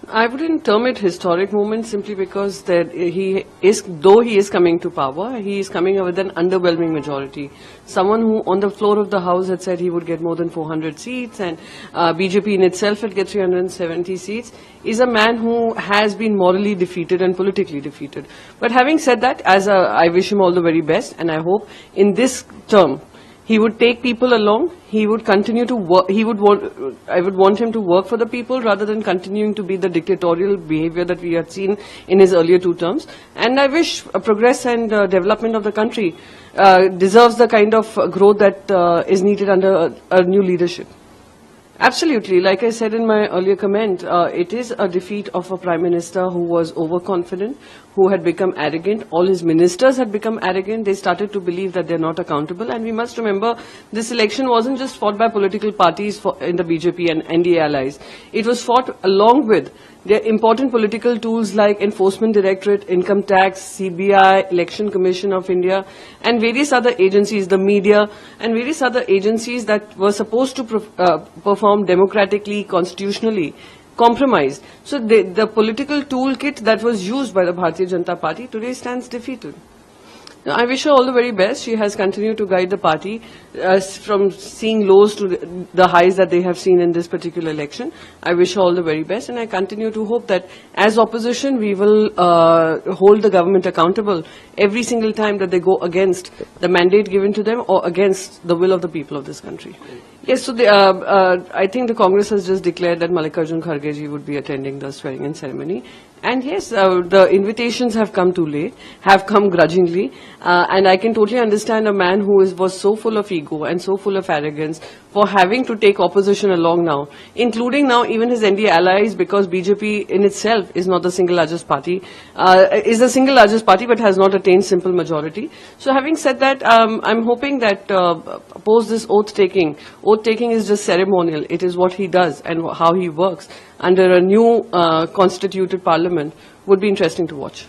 I wouldn't term it historic moment simply because that though he is coming to power, he is coming with an underwhelming majority. Someone who on the floor of the House had said he would get more than 400 seats and BJP in itself would get 370 seats, is a man who has been morally defeated and politically defeated. But having said that, I wish him all the very best, and I hope in this term, he would take people along. He would continue to work. I would want him to work for the people rather than continuing to be the dictatorial behavior that we had seen in his earlier 2 terms. And I wish progress and development of the country deserves the kind of growth that is needed under a new leadership. Absolutely. Like I said in my earlier comment, it is a defeat of a Prime Minister who was overconfident, who had become arrogant. All his ministers had become arrogant. They started to believe that they're not accountable. And we must remember, this election wasn't just fought by political parties in the BJP and NDA allies. It was fought along with their important political tools like Enforcement Directorate, Income Tax, CBI, Election Commission of India, and various other agencies, the media, and various other agencies that were supposed to perform democratically, constitutionally, compromised. So the political toolkit that was used by the Bharatiya Janata Party today stands defeated. I wish her all the very best. She has continued to guide the party from seeing lows to the highs that they have seen in this particular election. I wish her all the very best, and I continue to hope that as opposition, we will hold the government accountable every single time that they go against the mandate given to them or against the will of the people of this country. Yes, so I think the Congress has just declared that Mallikarjun Kharge ji would be attending the swearing-in ceremony. And yes, the invitations have come too late, have come grudgingly, and I can totally understand a man who was so full of ego and so full of arrogance for having to take opposition along now, including now even his NDA allies, because BJP in itself is not the single largest party, is the single largest party but has not attained simple majority. So having said that, I'm hoping that post this oath-taking is just ceremonial. It is what he does and how he works under a new constituted parliament would be interesting to watch.